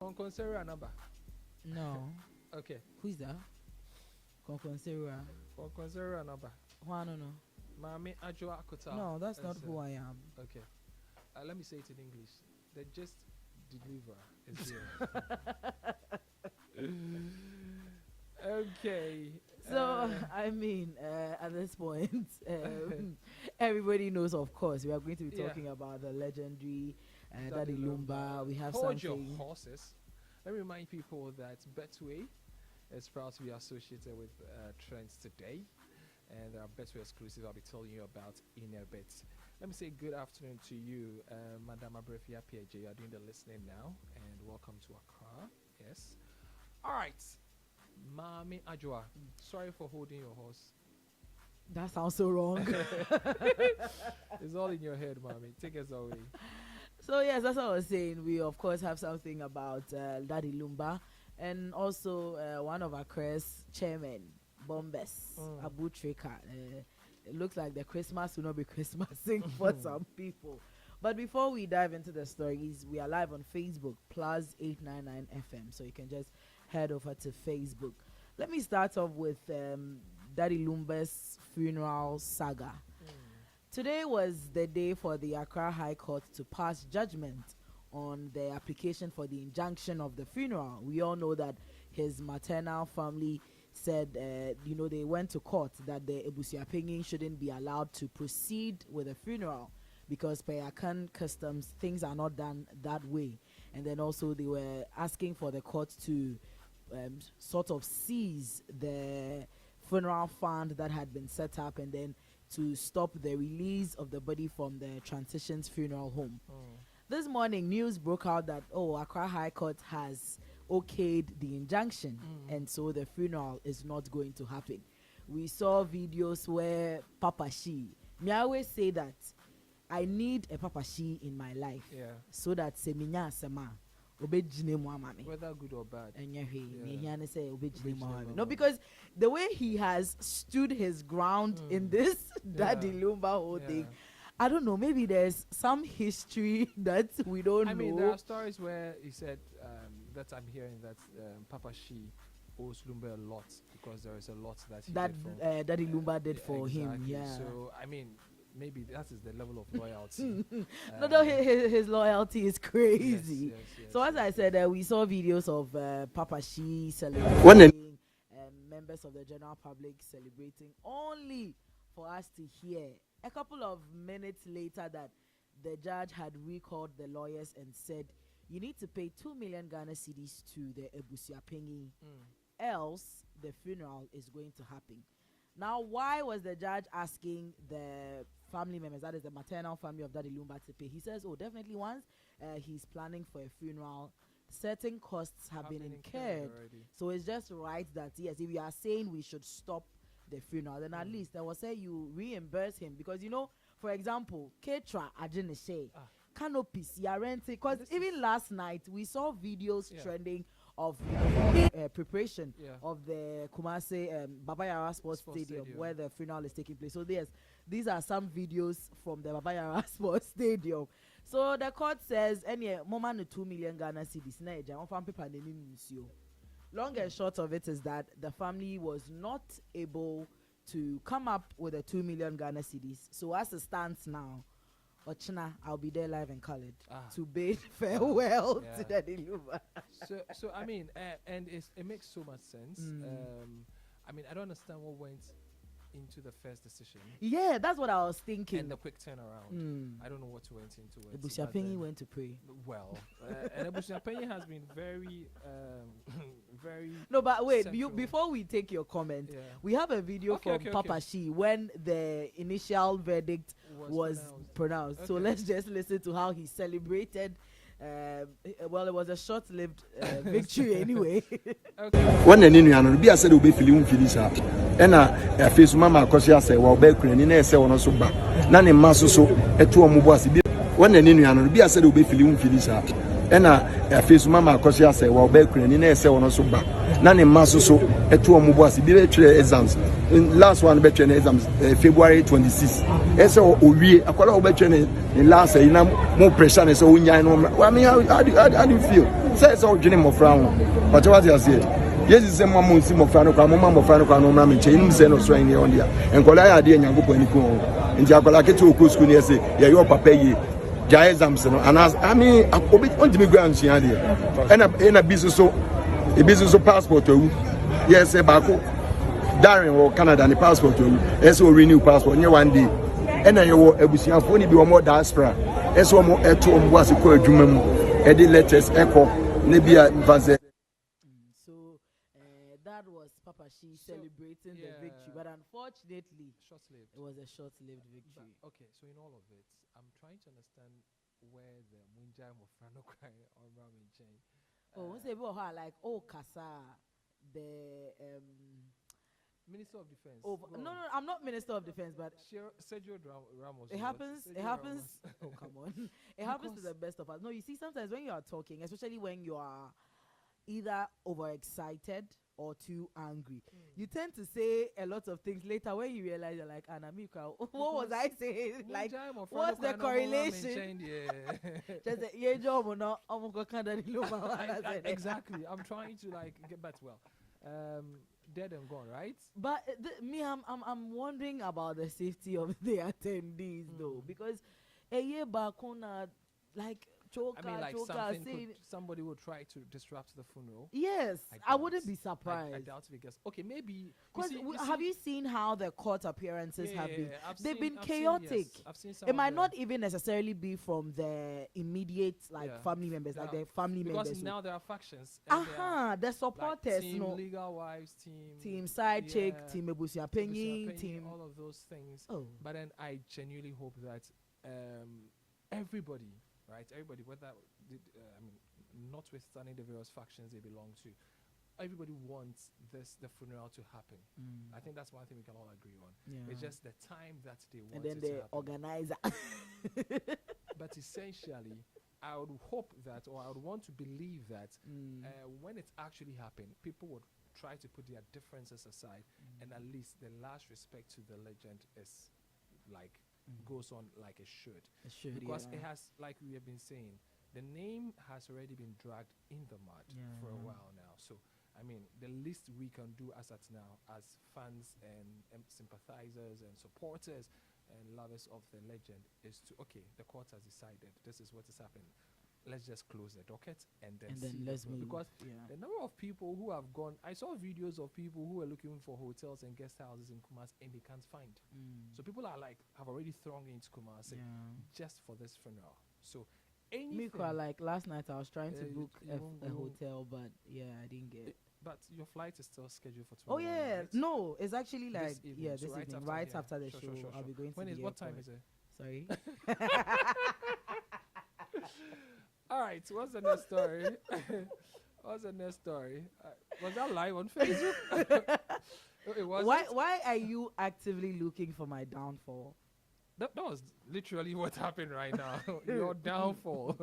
Conconserra number. No. Okay. Who is that? Conconserra. Conconserra number. Who no. Maame Adwoa Kota. No, that's not who I am. Okay. Let me say it in English. The just deliver is here. Okay. So, I mean, at this point, everybody knows, of course, we are going to be talking about the legendary Daddy Lumba. We have Hold something. your horses. Let me remind people that Betway is proud to be associated with Trends today. And there are Betway exclusives I'll be telling you about in a bit. Let me say good afternoon to you, Madam Abrefia PJ. You are doing the listening now. And welcome to Accra. Yes. All right. Maame Adwoa, sorry for holding your horse. That sounds so wrong. It's all in your head, Maame. Take us away. So yes, that's what I was saying. We of course have something about Daddy Lumba, and also one of Accra's chairman, Bombes, Abu Trica. It looks like the Christmas will not be Christmasing for some people. But before we dive into the stories, we are live on Facebook, PLUZZ 899 FM. So you can just head over to Facebook. Let me start off with Daddy Lumba's funeral saga. Today was the day for the Accra High Court to pass judgment on the application for the injunction of the funeral. We all know that his maternal family said, they went to court that the Ebusiapengin shouldn't be allowed to proceed with the funeral because per Akan customs, things are not done that way. And then also they were asking for the court to sort of seize the funeral fund that had been set up and then to stop the release of the body from the Transitions Funeral Home. This morning, news broke out that, Accra High Court has okayed the injunction, and so the funeral is not going to happen. We saw videos where Papa Shi, me always say that I need a Papa Shi in my life, so that Seminya Sama, whether good or bad. No, because the way he has stood his ground in this Daddy Lumba whole thing, I don't know, maybe there's some history that we don't know. I mean, there are stories where he said that I'm hearing that Papa Shi owes Lumba a lot because there is a lot that he did Daddy Lumba did for him. Yeah. So, I mean, maybe that is the level of loyalty. No, his loyalty is crazy. Yes, so as I said, we saw videos of Papa Shi celebrating, members of the general public celebrating, only for us to hear a couple of minutes later that the judge had recalled the lawyers and said, you need to pay 2 million Ghana cedis to the Ebusiapengin, else the funeral is going to happen. Now, why was the judge asking the family members, that is the maternal family of Daddy Lumba, to pay? He says, definitely once he's planning for a funeral, certain costs have been incurred. So it's just right that, yes, if you are saying we should stop the funeral, then at least I will say you reimburse him. Because, for example, Ketra Ajeneshe, canopies, you are renting. Because even last night, we saw videos trending of preparation of the Kumasi Baba Yara Sports Stadium where the funeral is taking place. So these are some videos from the Baba Yara Sports Stadium. So the court says, any moment 2 million Ghana cedis. Long and short of it is that the family was not able to come up with the 2 million Ghana cedis. So as it stands now, Ochina, I'll be there live and colored to bid farewell to Daddy Lumba. So I mean, and it makes so much sense. I mean, I don't understand what went into the first decision. Yeah, that's what I was thinking. And the quick turnaround. I don't know what went into it. Ebusiapengin went to pray. Well, and Ebusiapengin has been very, very. No, but wait, before we take your comment, we have a video from Papa Shi when the initial verdict was pronounced. So let's just listen to how he celebrated. Well, it was a short-lived victory anyway. When the Ninian be said to be feeling finisher, and a face mamma Cosia say, well, Becklin in a say on so bad. None in Masso, a 2 Mubasi. When the Ninian be said to be feeling finisher, and a face mamma Cosia say, well, Becklin in a say on so bad. None in Masso, a 2 Mubasi, be exams. Last one, between exams, February 26. And so we are between in last year, more pressure. So, I mean, how do you feel? Says all Jenny Mofran. But what you say? Yes, it's a mamma Simofano, Mamma Fano, Mamma Chain, Seno Swine on there. And Colaya idea and Yango Penico. And Jacolaki Kusku, yes, your papa. Jai Zamson, and as I mean, a bit on the ground, and a business so passport to yes, a Baco, Darren or Canada and a passport to yes, or renew passport near one day. And I will Ebusia only be more diaspora, as one more at home was a call Jumum, Eddie letters echo, Nebia Vaze. So that was Papa She celebrating the victory, but unfortunately, Short-lived. it was a short-lived victory. But, okay, so in all of it, I'm trying to understand where the Munjai Mofrano cry or Ramin chain. Oh, we say like Kasa, the Minister of Defense. no, I'm not Minister of Defense, but Sergio Ramos. it happens. Sergio It happens. Ramos. Oh, come on! It happens to the best of us. No, you see, sometimes when you are talking, especially when you are either overexcited or too angry, you tend to say a lot of things later when you realize you're like, Anamika, what was I saying? Like, what's the correlation? Just your job or not? Exactly. I'm trying to like get back. Well, dead and gone, right? But I'm wondering about the safety of the attendees though, because a year back on, like. Choker, I mean, like choker, somebody will try to disrupt the funeral. Yes, I wouldn't be surprised. I doubt it because maybe. Because have you seen how the court appearances have been? They've been I've chaotic. Seen, yes. I've seen some it might not even necessarily be from the immediate family members, like the family members. Because now there are factions. The supporters, like team legal wives, team side chick, team Ebusia Penny, team all of those things. Oh. But then I genuinely hope that everybody. Right, everybody, whether notwithstanding the various factions they belong to, everybody wants the funeral to happen. I think that's one thing we can all agree on. Yeah. It's just the time that they want. And then the organizer. But essentially, I would hope that, or I would want to believe that, when it actually happened, people would try to put their differences aside, and at least the last respect to the legend is like. Goes on like it should. Because it has, like we have been saying, the name has already been dragged in the mud for a while now. So, I mean, the least we can do as at now, as fans and sympathizers and supporters and lovers of the legend, is to, okay, the court has decided this is what is happening. Let's just close the docket and then let's move. Because the number of people who have gone, I saw videos of people who were looking for hotels and guest houses in Kumasi and they can't find. So people are like, have already thronged into Kumasi just for this funeral. So anything. Like last night I was trying to book a hotel, but I didn't get it. But your flight is still scheduled for tomorrow. Oh yeah, right? No, it's actually like this evening. This evening, right after the show. Sure. I'll be going to the what time is it? Sorry. All right, so what's the next story? What's the next story? Was that live on Facebook? Why are you actively looking for my downfall? That was literally what happened right now. Your downfall.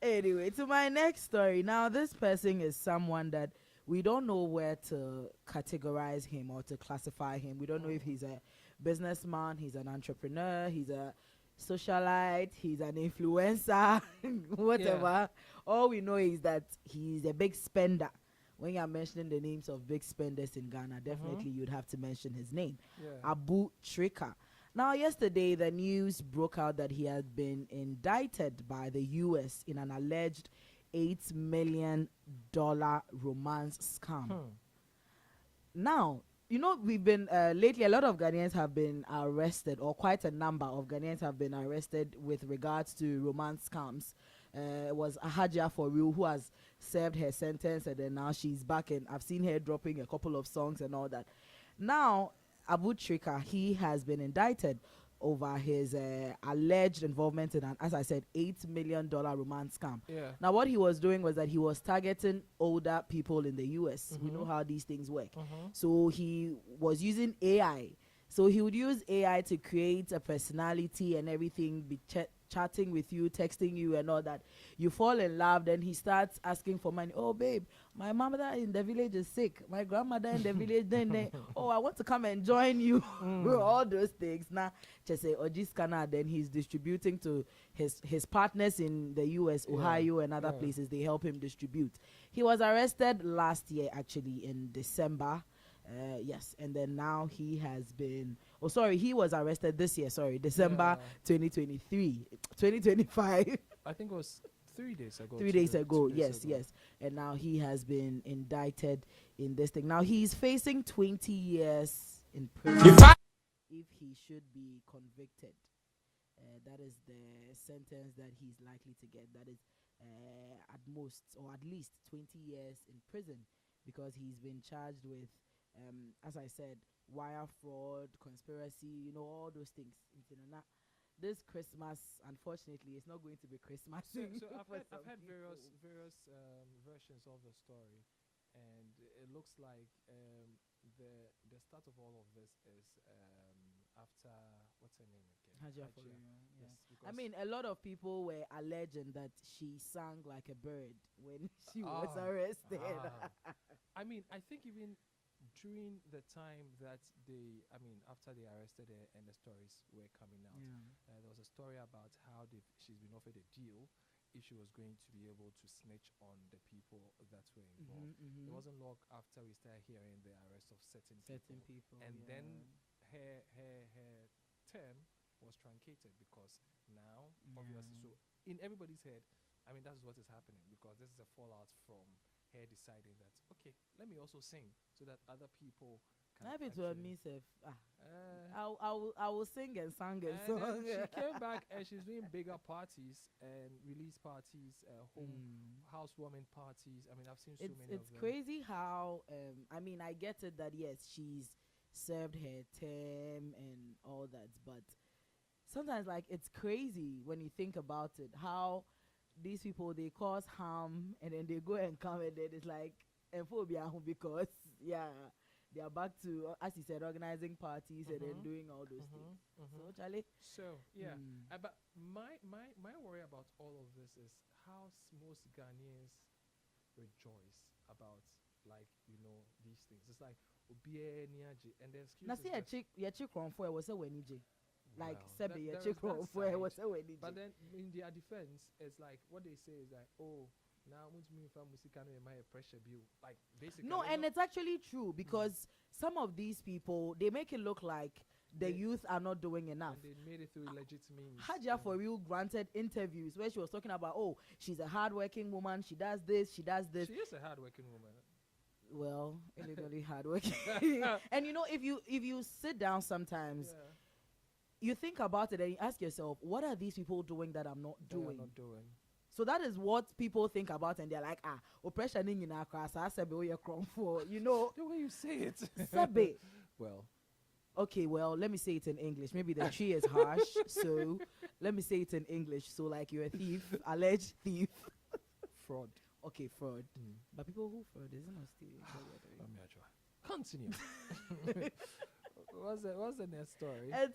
Anyway, to my next story. Now, this person is someone that we don't know where to categorize him or to classify him. We don't know if he's a businessman, he's an entrepreneur, he's a socialite, he's an influencer, whatever. All we know is that he's a big spender. When you're mentioning the names of big spenders in Ghana, definitely you'd have to mention his name, Abu Trica. Now, yesterday, the news broke out that he had been indicted by the U.S. in an alleged $8 million romance scam. Now, you know, we've been lately, a lot of Ghanaians have been arrested, or quite a number of Ghanaians have been arrested with regards to romance scams. It was Ahajia for real who has served her sentence, and then now she's back, and I've seen her dropping a couple of songs and all that. Now, Abu Trica, he has been indicted over his alleged involvement in an, as I said, $8 million romance scam. Now, what he was doing was that he was targeting older people in the U.S. We know how these things work. So he was using AI. So he would use AI to create a personality and everything, chatting with you, texting you and all that. You fall in love, then he starts asking for money. Oh, babe, my mother in the village is sick. My grandmother in the village, then oh, I want to come and join you. All those things. Now, just say, Ojiskana, then he's distributing to his partners in the US, Ohio, and other places. They help him distribute. He was arrested last year, actually, in December. Yes, and then now he has been, he was arrested this year, December 2025. I think it was 3 days ago. 3 days ago, yes. And now he has been indicted in this thing. Now he's facing 20 years in prison if he should be convicted. That is the sentence that he's likely to get. That is at most, or at least 20 years in prison, because he's been charged with as I said, wire fraud, conspiracy, all those things. This Christmas, unfortunately, it's not going to be Christmas. So I've had various versions of the story, and it looks like the start of all of this is after, what's her name again? Hajia. Yes. I mean, a lot of people were alleging that she sang like a bird when she was arrested. I mean, I think even during the time that after they arrested her and the stories were coming out, there was a story about how she's been offered a deal if she was going to be able to snitch on the people that were involved. It wasn't long after we started hearing the arrest of certain people. And then her term was truncated, because now, obviously, so in everybody's head, that's what is happening, because this is a fallout from her deciding that, okay, let me also sing so that other people can. I will sing and sing and song. She came back and she's doing bigger parties and release parties, housewarming parties. I've seen so many of them. It's crazy how I get it that yes, she's served her term and all that, but sometimes it's crazy when you think about it, how these people, they cause harm and then they go and come, and then it's like phobia, because they are back to, as you said, organizing parties and then doing all those things. So Charlie, but my worry about all of this is how most Ghanaians rejoice about these things. It's like and the excuse na see a chick from for was a wenije. Like Sebi, a chick from for was a wenije. But then in their defense, it's like what they say is like, oh, now me from Musikano my pressure bill. Like basically. No, and it's actually true, because some of these people, they make it look like the youth are not doing enough. And they made it through legit means. Hajia for real granted interviews where she was talking about, oh, she's a hardworking woman, she does this, she does this. She is a hardworking woman. Well, illegally hardworking. And if you sit down sometimes, you think about it and you ask yourself, what are these people doing that I'm not doing? So that is what people think about, and they're like, oppression in Accra, for the way you say it. Sabe. Well. Okay, well, let me say it in English. Maybe the tree is harsh, so let me say it in English. So like you're a thief, alleged thief. Fraud. Okay, fraud. But people who fraud isn't not stealing. Continue. What's the next story?